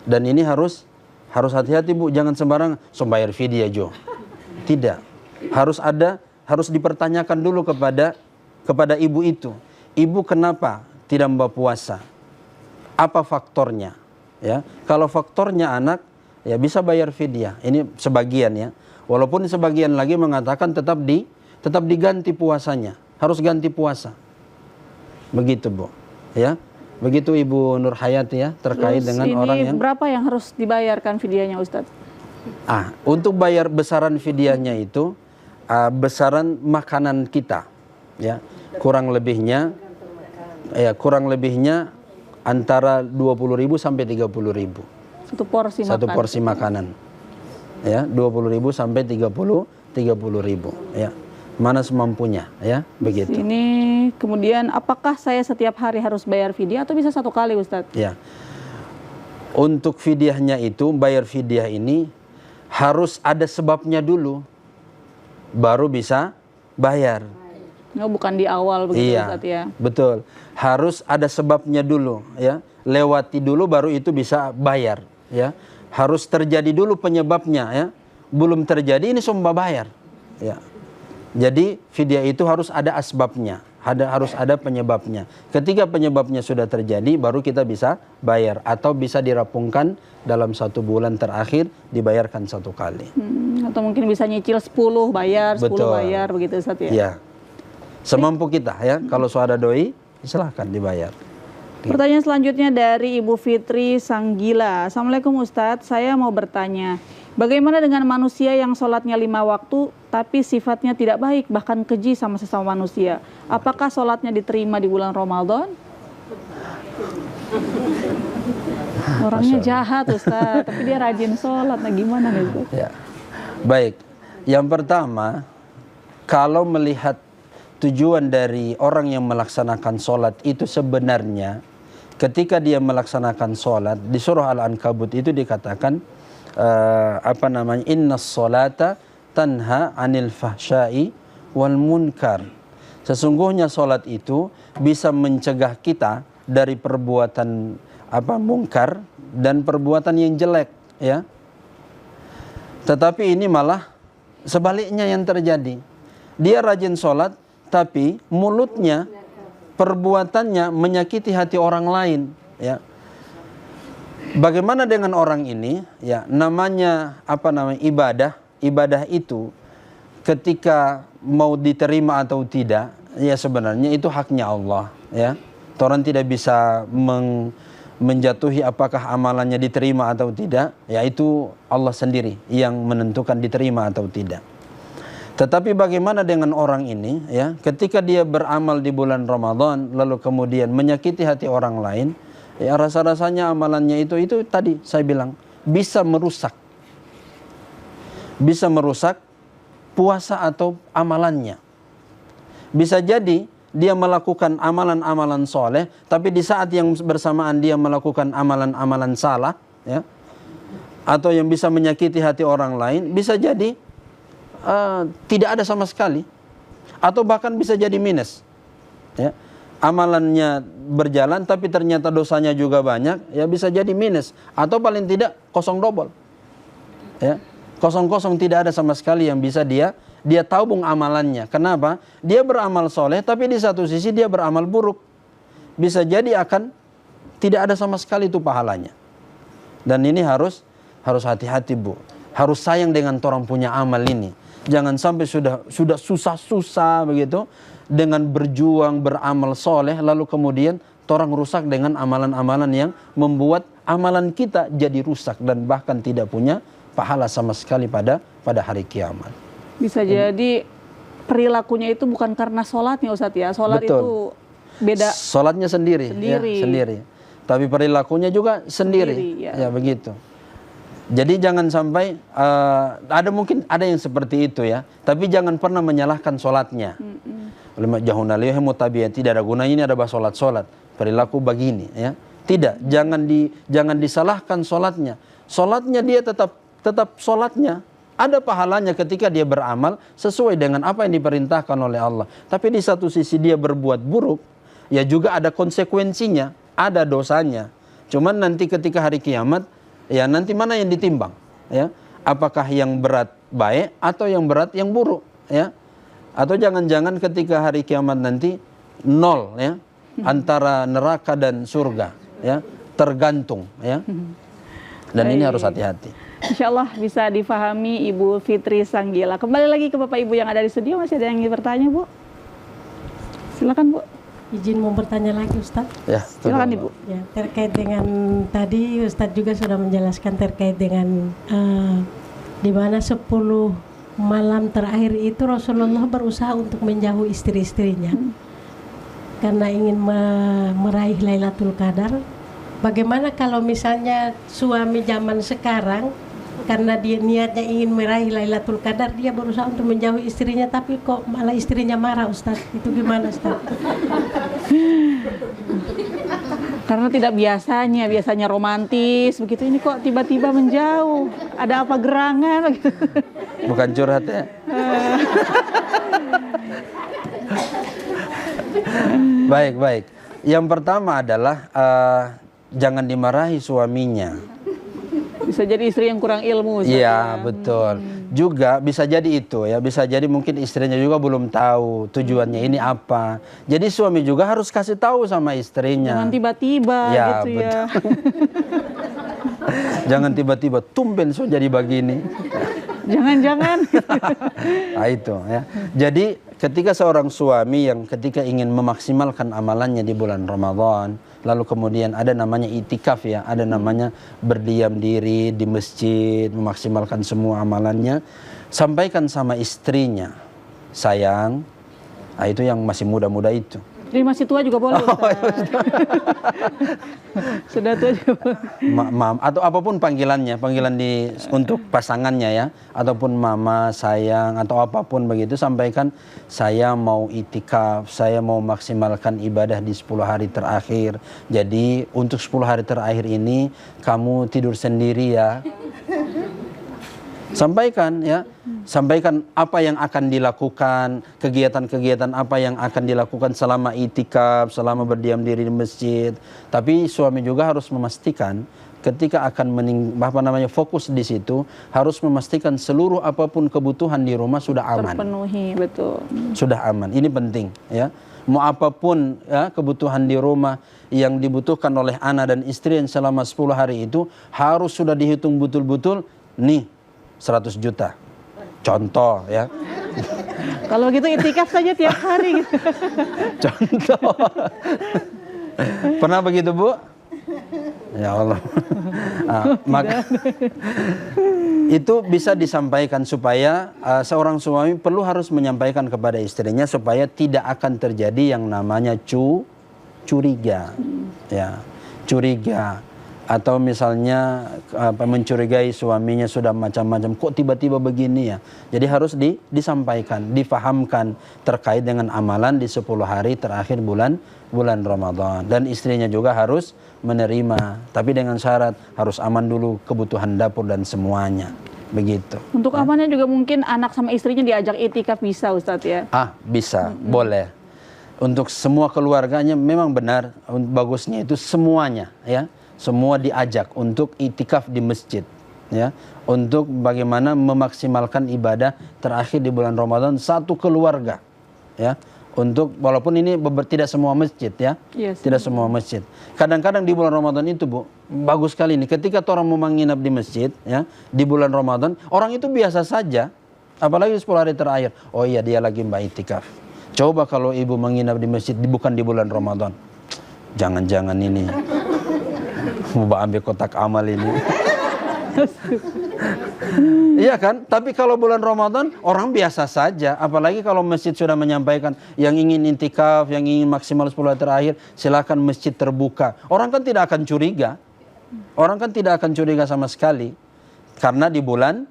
Dan ini harus hati-hati, Bu, jangan sembarang bayar fidyah jo. Tidak, harus dipertanyakan dulu kepada ibu itu. Ibu kenapa tidak berpuasa? Apa faktornya? Ya, kalau faktornya anak, ya bisa bayar fidyah. Ini sebagian, ya. Walaupun sebagian lagi mengatakan tetap diganti puasanya, harus ganti puasa. Begitu, Bu. Ya, begitu Ibu Nur Hayati, ya, terkait dengan orang yang berapa yang harus dibayarkan fidyahnya, Ustadz? Untuk bayar besaran fidyahnya itu besaran makanan kita, ya, kurang lebihnya antara 20.000 sampai 30.000. Satu porsi makanan. Ya, 20.000 sampai 30.000, ya. Mana semampunya, ya, begitu. Ini kemudian apakah saya setiap hari harus bayar fidyah atau bisa satu kali, Ustadz? Ya. Untuk fidyahnya itu, bayar fidyah ini harus ada sebabnya dulu, baru bisa bayar. Oh, bukan di awal begitu, iya, Ustadz, ya? Betul. Harus ada sebabnya dulu, ya. Lewati dulu baru itu bisa bayar, ya. Harus terjadi dulu penyebabnya, ya. Belum terjadi ini sumpah bayar, ya. Jadi fidyah itu harus ada asbabnya, harus ada penyebabnya. Ketika penyebabnya sudah terjadi, baru kita bisa bayar atau bisa dirapungkan dalam 1 bulan terakhir dibayarkan 1 kali. Atau mungkin bisa nyicil 10 bayar, 10 Betul. bayar begitu, Ustadz, ya? Ya. Semampu kita, ya. Kalau suara doi, silahkan dibayar. Pertanyaan selanjutnya dari Ibu Fitri Sanggila. Assalamualaikum Ustadz, saya mau bertanya, bagaimana dengan manusia yang sholatnya 5 waktu tapi sifatnya tidak baik, bahkan keji sama sesama manusia? Apakah sholatnya diterima di bulan Ramadan? Orangnya jahat, Ustadz, tapi dia rajin sholat. Nah, gimana nih, Ustadz? Ya. Baik, yang pertama, kalau melihat tujuan dari orang yang melaksanakan sholat itu sebenarnya ketika dia melaksanakan sholat di surah Al-Ankabut itu dikatakan innas sholata tanha anil fahsyai wal munkar. Sesungguhnya sholat itu bisa mencegah kita dari perbuatan munkar dan perbuatan yang jelek, ya. Tetapi ini malah sebaliknya yang terjadi. Dia rajin sholat tapi mulutnya, perbuatannya menyakiti hati orang lain, ya. Bagaimana dengan orang ini, ya, namanya ibadah itu ketika mau diterima atau tidak, ya sebenarnya itu haknya Allah, ya. Orang tidak bisa menjatuhi apakah amalannya diterima atau tidak, ya itu Allah sendiri yang menentukan diterima atau tidak. Tetapi bagaimana dengan orang ini, ya, ketika dia beramal di bulan Ramadan lalu kemudian menyakiti hati orang lain, ya rasa-rasanya amalannya itu tadi saya bilang bisa merusak puasa atau amalannya. Bisa jadi dia melakukan amalan-amalan soleh, tapi di saat yang bersamaan dia melakukan amalan-amalan salah, ya, atau yang bisa menyakiti hati orang lain, bisa jadi tidak ada sama sekali, atau bahkan bisa jadi minus, ya. Amalannya berjalan tapi ternyata dosanya juga banyak, ya bisa jadi minus, atau paling tidak kosong double, ya, kosong tidak ada sama sekali yang bisa dia tabung amalannya. Kenapa? Dia beramal soleh, tapi di satu sisi dia beramal buruk. Bisa jadi akan tidak ada sama sekali itu pahalanya. Dan ini harus hati-hati, Bu. Harus sayang dengan orang punya amal ini. Jangan sampai sudah susah-susah begitu, dengan berjuang beramal soleh, lalu kemudian orang rusak dengan amalan-amalan yang membuat amalan kita jadi rusak dan bahkan tidak punya pahala sama sekali pada hari kiamat. Bisa jadi perilakunya itu bukan karena sholatnya, Ustadz, ya. Sholat itu beda. Sholatnya sendiri. Ya, sendiri. Tapi perilakunya juga sendiri. Ya begitu. Jadi jangan sampai mungkin ada yang seperti itu, ya. Tapi jangan pernah menyalahkan sholatnya. Tidak ada gunanya ini ada sholat. Perilaku begini, ya. Tidak. Jangan disalahkan sholatnya. Sholatnya dia tetap sholatnya. Ada pahalanya ketika dia beramal sesuai dengan apa yang diperintahkan oleh Allah. Tapi di satu sisi dia berbuat buruk, ya juga ada konsekuensinya, ada dosanya. Cuman nanti ketika hari kiamat, ya nanti mana yang ditimbang, ya? Apakah yang berat baik atau yang berat yang buruk, ya? Atau jangan-jangan ketika hari kiamat nanti nol, ya, antara neraka dan surga, ya, tergantung, ya. Dan ini harus hati-hati. Insya Allah bisa difahami Ibu Fitri Sanggila. Kembali lagi ke Bapak Ibu yang ada di studio. Masih ada yang ingin bertanya, Bu? Silakan, Bu. Izin mau bertanya lagi, Ustadz. Ya, silakan, Ibu. Ya, terkait dengan tadi Ustadz juga sudah menjelaskan terkait dengan di mana 10 malam terakhir itu Rasulullah berusaha untuk menjauh istri-istrinya karena ingin meraih Lailatul Qadar. Bagaimana kalau misalnya suami zaman sekarang karena dia niatnya ingin meraih Lailatul Qadar, dia berusaha untuk menjauhi istrinya, tapi kok malah istrinya marah, Ustaz? Itu gimana, Ustaz? Karena tidak biasanya romantis begitu, ini kok tiba-tiba menjauh, ada apa gerangan begitu. Bukan curhat, ya. Baik. Yang pertama adalah jangan dimarahi suaminya. Bisa jadi istri yang kurang ilmu. Iya, betul. Juga bisa jadi itu, ya. Bisa jadi mungkin istrinya juga belum tahu tujuannya ini apa. Jadi suami juga harus kasih tahu sama istrinya. Jangan tiba-tiba, ya, gitu, betul. Ya. Jangan tiba-tiba tumben so jadi begini. Jangan-jangan. Nah, itu, ya. Jadi ketika seorang suami yang ketika ingin memaksimalkan amalannya di bulan Ramadan, lalu kemudian ada namanya itikaf, ya, ada namanya berdiam diri di masjid, memaksimalkan semua amalannya, sampaikan sama istrinya, sayang, nah itu yang masih muda-muda itu. Jadi masih tua juga boleh, sudah tua juga boleh. Atau apapun panggilan untuk pasangannya, ya, ataupun mama, sayang, atau apapun begitu, sampaikan saya mau itikaf, saya mau maksimalkan ibadah di 10 hari terakhir. Jadi untuk 10 hari terakhir ini kamu tidur sendiri, ya. Sampaikan, ya. Sampaikan apa yang akan dilakukan, kegiatan-kegiatan apa yang akan dilakukan selama itikaf, selama berdiam diri di masjid. Tapi suami juga harus memastikan ketika akan fokus di situ, harus memastikan seluruh apapun kebutuhan di rumah sudah aman. Terpenuhi, betul. Sudah aman. Ini penting, ya. Mau apapun, ya, kebutuhan di rumah yang dibutuhkan oleh anak dan istri yang selama 10 hari itu harus sudah dihitung betul-betul. Nih 100 juta. Contoh, ya. Kalau gitu itikaf saja tiap hari gitu. Contoh. Pernah begitu, Bu? Ya Allah. Maka itu bisa disampaikan supaya seorang suami harus menyampaikan kepada istrinya supaya tidak akan terjadi yang namanya curiga. Ya, curiga. atau misalnya mencurigai suaminya sudah macam-macam, kok tiba-tiba begini ya. Jadi harus disampaikan, difahamkan terkait dengan amalan di 10 hari terakhir bulan Ramadan. Dan istrinya juga harus menerima, tapi dengan syarat harus aman dulu kebutuhan dapur dan semuanya. Begitu. Untuk amannya juga mungkin anak sama istrinya diajak itikaf bisa Ustadz ya? Bisa, boleh. Untuk semua keluarganya memang benar, bagusnya itu semuanya ya. Semua diajak untuk itikaf di masjid ya, untuk bagaimana memaksimalkan ibadah terakhir di bulan Ramadan satu keluarga ya, untuk walaupun ini tidak semua masjid ya, tidak semua masjid. Kadang-kadang di bulan Ramadan itu Bu, bagus sekali nih ketika orang mau menginap di masjid ya di bulan Ramadan, orang itu biasa saja, apalagi 10 hari terakhir, oh iya dia lagi itikaf. Coba kalau ibu menginap di masjid bukan di bulan Ramadan, jangan-jangan ini mau ambil kotak amal ini. Iya kan? Tapi kalau bulan Ramadan orang biasa saja, apalagi kalau masjid sudah menyampaikan yang ingin intikaf, yang ingin maksimal 10 hari terakhir, silakan masjid terbuka. Orang kan tidak akan curiga. Orang kan tidak akan curiga sama sekali karena di bulan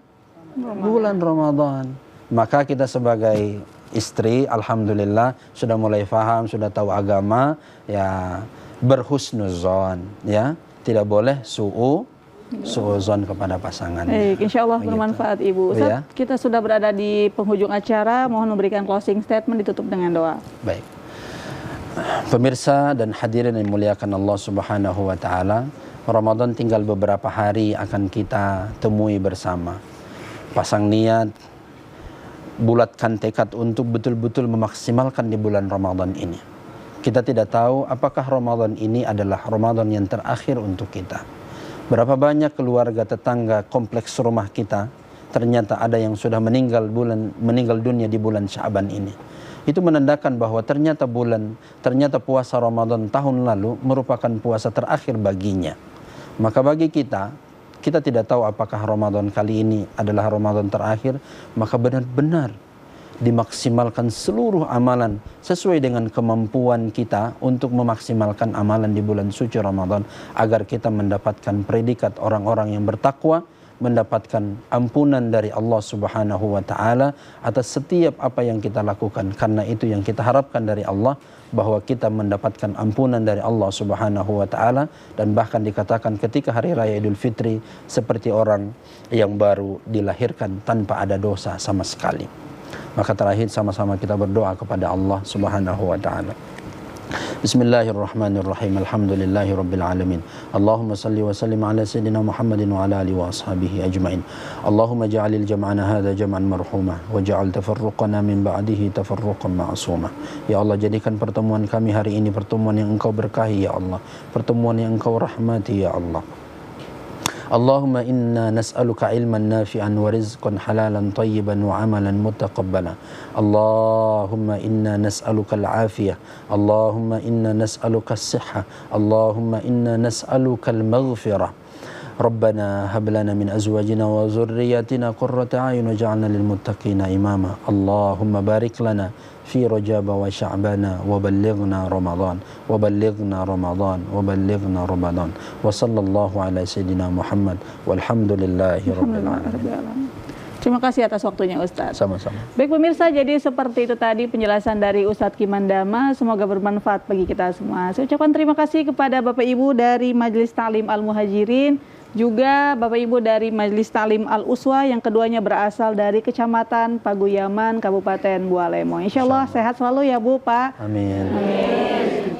Ramadan. Maka kita sebagai istri alhamdulillah sudah mulai paham, sudah tahu agama ya, berhusnuzon ya. Tidak boleh su'uzon kepada pasangan. Insya Allah bermanfaat Ibu. Ustaz, kita sudah berada di penghujung acara. Mohon memberikan closing statement, ditutup dengan doa. Baik. Pemirsa dan hadirin yang dimuliakan Allah Subhanahu wa taala, Ramadan tinggal beberapa hari akan kita temui bersama. Pasang niat, bulatkan tekad untuk betul-betul memaksimalkan di bulan Ramadan ini. Kita tidak tahu apakah Ramadan ini adalah Ramadan yang terakhir untuk kita. Berapa banyak keluarga, tetangga, kompleks rumah kita ternyata ada yang sudah meninggal dunia di bulan Sya'ban ini. Itu menandakan bahwa ternyata puasa Ramadan tahun lalu merupakan puasa terakhir baginya. Maka bagi kita tidak tahu apakah Ramadan kali ini adalah Ramadan terakhir, maka benar-benar dimaksimalkan seluruh amalan sesuai dengan kemampuan kita untuk memaksimalkan amalan di bulan suci Ramadan agar kita mendapatkan predikat orang-orang yang bertakwa, mendapatkan ampunan dari Allah Subhanahu wa taala atas setiap apa yang kita lakukan. Karena itu yang kita harapkan dari Allah, bahwa kita mendapatkan ampunan dari Allah Subhanahu wa taala, dan bahkan dikatakan ketika hari raya Idul Fitri seperti orang yang baru dilahirkan tanpa ada dosa sama sekali. Maka terakhir sama-sama kita berdoa kepada Allah Subhanahu wa taala. Bismillahirrahmanirrahim. Alhamdulillahirabbil alamin. Allahumma salli wa sallim ala sayyidina Muhammadin wa ala alihi wa ashabihi ajmain. Allahumma ja'alil jam'ana hadha jam'an marhuma wa ja'al tafarruqana min ba'dihi tafarruqan ma'suma. Ya Allah, jadikan pertemuan kami hari ini pertemuan yang Engkau berkahi ya Allah, pertemuan yang Engkau rahmati ya Allah. Allahumma inna nas'aluka ilman nafi'an wa rizqan halalan tayyiban wa amalan mutaqabbala. Allahumma inna nas'aluka al-afiyah. Allahumma inna nas'aluka as-sihha. Allahumma inna nas'aluka al-maghfirah. Rabbana hab lana min azwajina wa dhurriyyatina qurrata a'yun waj'alna lil muttaqina imama. Allahumma barik lana fi Rajab wa Sya'bana wa ballighna Ramadan wa ballighna Ramadan wa ballighna Ramadan wa sallallahu ala sayyidina Muhammad walhamdulillahi rabbil alamin. Terima kasih atas waktunya Ustadz. Sama-sama. Baik pemirsa, jadi seperti itu tadi penjelasan dari Ustadz Kimandama. Semoga bermanfaat bagi kita semua. Saya ucapkan terima kasih kepada Bapak Ibu dari Majelis Ta'lim Al-Muhajirin, juga Bapak Ibu dari Majelis Ta'lim Al-Uswa yang keduanya berasal dari Kecamatan Paguyaman, Kabupaten Bualemo. Insya Allah sehat selalu ya Bu, Pak. Amin.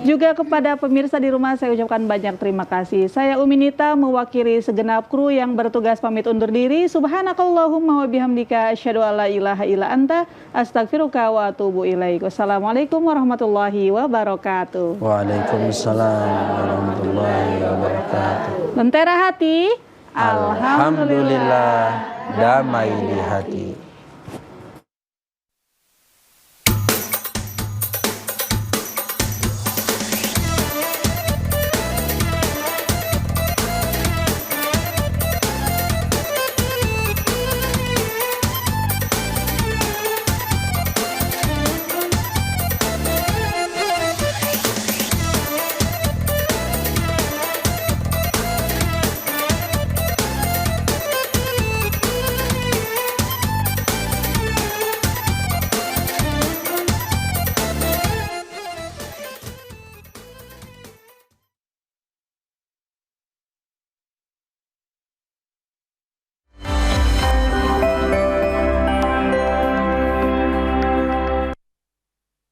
Juga kepada pemirsa di rumah saya ucapkan banyak terima kasih. Saya Umi Nita mewakili segenap kru yang bertugas pamit undur diri. Subhanakallahumma wa bihamdika asyhadu alla ilaha illa anta astaghfiruka wa atubu ilaik. Wassalamualaikum warahmatullahi wabarakatuh. Waalaikumsalam warahmatullahi wabarakatuh. Lentera hati, alhamdulillah damai di hati.